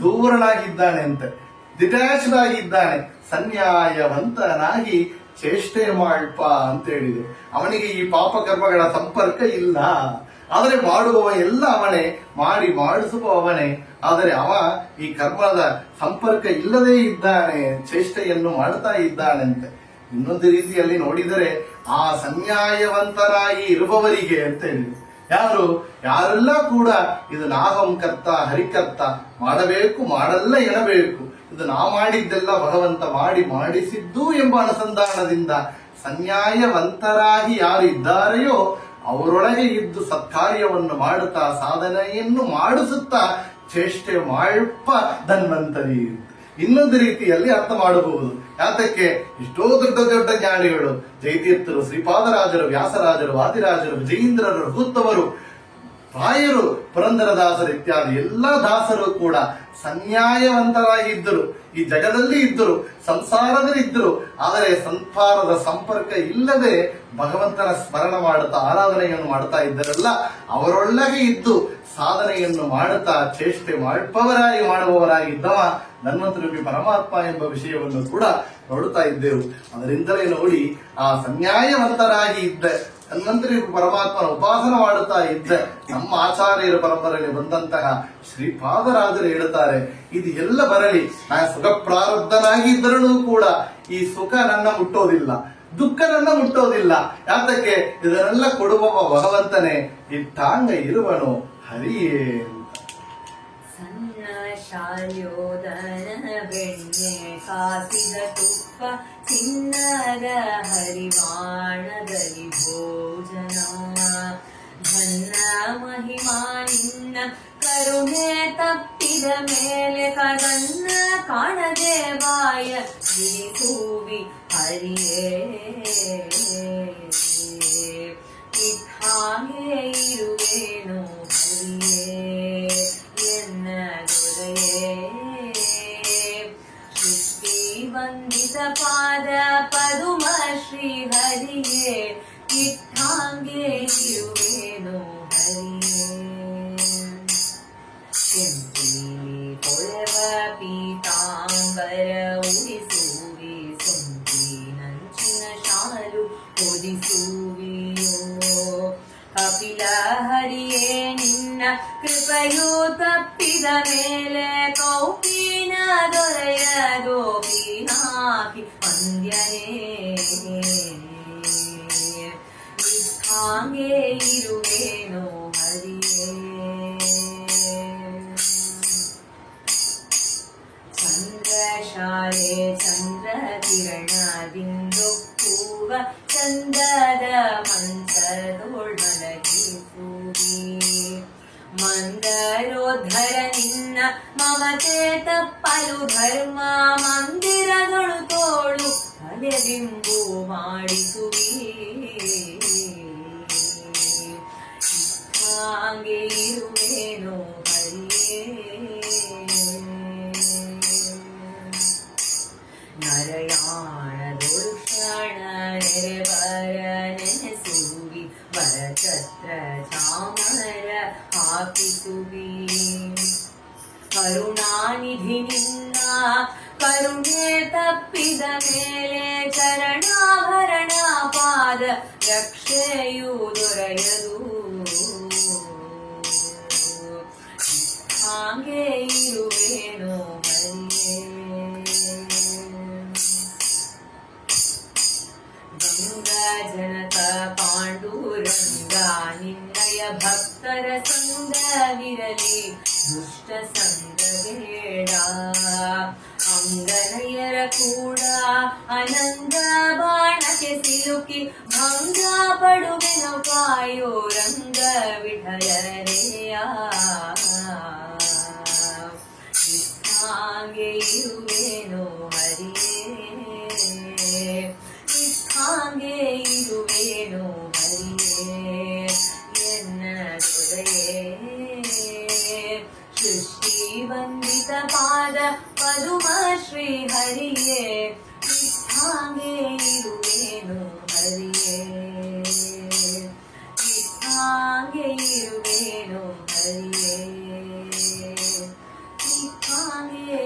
ದೂರನಾಗಿದ್ದಾನೆ ಅಂತ, ಡಿಟ್ಯಾಚ್ಡ್ ಆಗಿದ್ದಾನೆ, ಸನ್ಯಾಯವಂತನಾಗಿ ಚೇಷ್ಟೆ ಮಾಡ್ಪ ಅಂತ ಹೇಳಿದೆ. ಅವನಿಗೆ ಈ ಪಾಪ ಕರ್ಮಗಳ ಸಂಪರ್ಕ ಇಲ್ಲ, ಆದರೆ ಮಾಡುವವ ಎಲ್ಲ ಅವನೇ, ಮಾಡಿಸುವವನೇ. ಆದರೆ ಅವ ಈ ಕರ್ಮದ ಸಂಪರ್ಕ ಇಲ್ಲದೇ ಇದ್ದಾನೆ, ಚೇಷ್ಟೆಯನ್ನು ಮಾಡ್ತಾ ಇದ್ದಾನಂತೆ. ಇನ್ನೊಂದು ರೀತಿಯಲ್ಲಿ ನೋಡಿದರೆ ಆ ಸನ್ಯಾಯವಂತರಾಗಿ ಇರುವವರಿಗೆ ಅಂತ ಹೇಳಿದೆ, ಯಾರೆಲ್ಲ ಕೂಡ ಇದು ನಾಹಂ ಕರ್ತ ಹರಿಕರ್ತ, ಮಾಡಬೇಕು ಮಾಡಲ್ಲ ಎನ್ನಬೇಕು, ಇದು ನಾ ಮಾಡಿದ್ದೆಲ್ಲ ಭಗವಂತ ಮಾಡಿಸಿದ್ದು ಎಂಬ ಅನುಸಂಧಾನದಿಂದ ಸನ್ಯಾಯವಂತರಾಗಿ ಯಾರು ಇದ್ದಾರೆಯೋ ಅವರೊಳಗೆ ಇದ್ದು ಸತ್ಕಾರ್ಯವನ್ನು ಮಾಡುತ್ತಾ ಸಾಧನೆಯನ್ನು ಮಾಡಿಸುತ್ತಾ ಚೇಷ್ಟೆ ಮಾಡ್ಪ ಧನ್ವಂತರಿ. ಇನ್ನೊಂದು ರೀತಿಯಲ್ಲಿ ಅರ್ಥ ಮಾಡಬಹುದು. ಯಾತಕ್ಕೆ ಎಷ್ಟೋ ದೊಡ್ಡ ದೊಡ್ಡ ಜ್ಞಾನಿಗಳು, ಜಯತೀರ್ಥರು, ಶ್ರೀಪಾದರಾಜರು, ವ್ಯಾಸರಾಜರು, ವಾದಿರಾಜರು, ವಿಜಯೇಂದ್ರರು, ರಘುತ್ತವರು, ರಾಯರು, ಪುರಂದರದಾಸರು ಇತ್ಯಾದಿ ಎಲ್ಲ ದಾಸರು ಕೂಡ ಸನ್ಯಾಯವಂತರಾಗಿದ್ದರು, ಈ ಜಗದಲ್ಲಿ ಇದ್ದರು, ಸಂಸಾರದಲ್ಲಿ ಇದ್ದರು. ಆದರೆ ಸಂಸಾರದ ಸಂಪರ್ಕ ಇಲ್ಲದೆ ಭಗವಂತನ ಸ್ಮರಣ ಮಾಡುತ್ತಾ ಆರಾಧನೆಯನ್ನು ಮಾಡ್ತಾ ಇದ್ದರಲ್ಲ, ಅವರೊಳಗೆ ಇದ್ದು ಸಾಧನೆಯನ್ನು ಮಾಡುತ್ತಾ ಚೇಷ್ಟೆ ಮಾಡುವವರಾಗಿದ್ದವ ಧನ್ವಂತರಿ ಪರಮಾತ್ಮ ಎಂಬ ವಿಷಯವನ್ನು ಕೂಡ ನೋಡುತ್ತಾ ಇದ್ದೆವು. ಅದರಿಂದಲೇ ನೋಡಿ ಆ ಸನ್ಯಾಯವಂತರಾಗಿ ಇದ್ದ ಧನ್ವಂತರಿ ಪರಮಾತ್ಮನ ಉಪಾಸನ ಮಾಡುತ್ತಾ ಇದ್ದ ನಮ್ಮ ಆಚಾರ್ಯರ ಪರಂಪರೆಯಲ್ಲಿ ಬಂದಂತಹ ಶ್ರೀಪಾದರಾಜರು ಹೇಳುತ್ತಾರೆ, ಇದು ಎಲ್ಲ ಬರಲಿ, ನಾನು ಸುಖ ಪ್ರಾರಬ್ಧನಾಗಿ ಇದ್ದರೂ ಕೂಡ ಈ ಸುಖ ನನ್ನ ಮುಟ್ಟೋದಿಲ್ಲ, ದುಃಖ ನನ್ನ ಮುಟ್ಟೋದಿಲ್ಲ. ಯಾತಕ್ಕೆ ಇದನ್ನೆಲ್ಲ ಕೊಡುವವ ಭಗವಂತನೇ, ಇಟ್ಟಾಂಗ ಇರುವನು ಹರಿಯೇ. ಸಣ್ಣ ಶಾಲ್ಯೋದನ ಬೆಣ್ಣೆ ಕಾಸಿದ ತುಪ್ಪ ಚಿನ್ನದ ಹರಿವಾಣದಲ್ಲಿ ಭೋಜನ, ಘನ್ನ ಮಹಿಮಾ ನಿನ್ನ ಕರುಣೆ ತಪ್ಪಿದ ಮೇಲೆ ಕದನ್ನ ಕಾಣದೆ ಬಾಯ ಕೂವಿ ಹರಿಯೇ. ಹಾಗೆ ಇರುವೇನು ಹರಿಯೇ ಎನ್ನ ದೊರೆಯೇ. ಸೃಷ್ಟಿ ವಂದಿತ ಪಾದ ಪದುಮ ಶ್ರೀ ಹರಿಯೇ, ಇಟ್ಟಾಂಗೆ ಇರುವೇನು ಹರಿಯೇ. ಕೆಂಪೀಲಿ ಕೊಳವ ಪೀತಾಂಬರ ಉಡಿಸುವಿ, ಸುಂಟಿ ನಂಚಿನ ಶಾಲು ಹೊದಿಸುವಿಯೋ. ಕಪಿಲ ಹರಿಯೇ ನಿನ್ನ ಕೃಪೆಯು ತಪ್ಪಿದ ಮೇಲೆ ಕೌಪಿನ ದೊರೆಯ ಗೋಪಿನಾಕಿ ವಂದ್ಯನೇ. ಹಾಗೆ ಇರುವೇನೋ ಹರಿಯೇ. ಚಂದ್ರಶಾಲೆ ಚಂದ್ರ ಕಿರಣದಿಂದೊಪ್ಪುವ ಚಂದದ ಮಂತ್ರದೊಳಗಿಸುವಿ, ಮಂದರೋದ್ಧರ ನಿನ್ನ ಮಮತೆ ತಪ್ಪಲು ಧರ್ಮ ಮಂದಿರಗಳು ತೋಳು ತಲೆದಿಂಬು ಮಾಡಿಸುವಿ. ಹಾಗೆ ಇರುವೇನೋ ಹರಿಯೇ. ನರಯಾಣದೊಳು ಕ್ಷಣ ನೆರೆಬರ ನೆನೆಸುವಿ, ವರಛತ್ರ ಚಾಮರ ಹಾಕಿಸುವಿ. ಕರುಣಾನಿಧಿ ನಿನ್ನ ಕರುಣೆ ತಪ್ಪಿದ ಮೇಲೆ ಚರಣಾಭರಣ ಪಾದ ರಕ್ಷೆಯು ದೊರೆಯದು. ಹಾಗೆ ಇರುವೇನೋ ಹರಿಯೇ. ಗಂಗಾ ಜನಕ ಪಾಂಡುರಂಗ ನಿನ್ನಯ ಭಕ್ತರ ಸಂಗವಿರಲಿ, ದುಷ್ಟ ಸಂಗ ಬೇಡ. ಅಂಗನಯರ ಕೂಡ ಅನಂದ ಬಾಣಕ್ಕೆ ಸಿಲುಕಿ ಭಂಗ ಪಡುವೆನು ಕಾಯೋ ರಂಗ ವಿಠಲರೆಯ. ಹಾಗೆ ಇರುವೇನೋ ಹರಿಯೇ. ಹಾಗೆ ಇರುವೇನೋ ಹರಿಯೇ ಎನ್ನ ದೊರೆಯೇ. ಸೃಷ್ಟಿ ವಂದಿತ ಪಾದ ಪದುಮ ಶ್ರೀ ಹರಿಯೇ, ಹಾಗೆ ಇರುವೇನೋ ಹರಿಯೇ. ಹಾಗೆ ಇರುವೇನೋ ಹರಿಯೇ. ಹಾಗೆ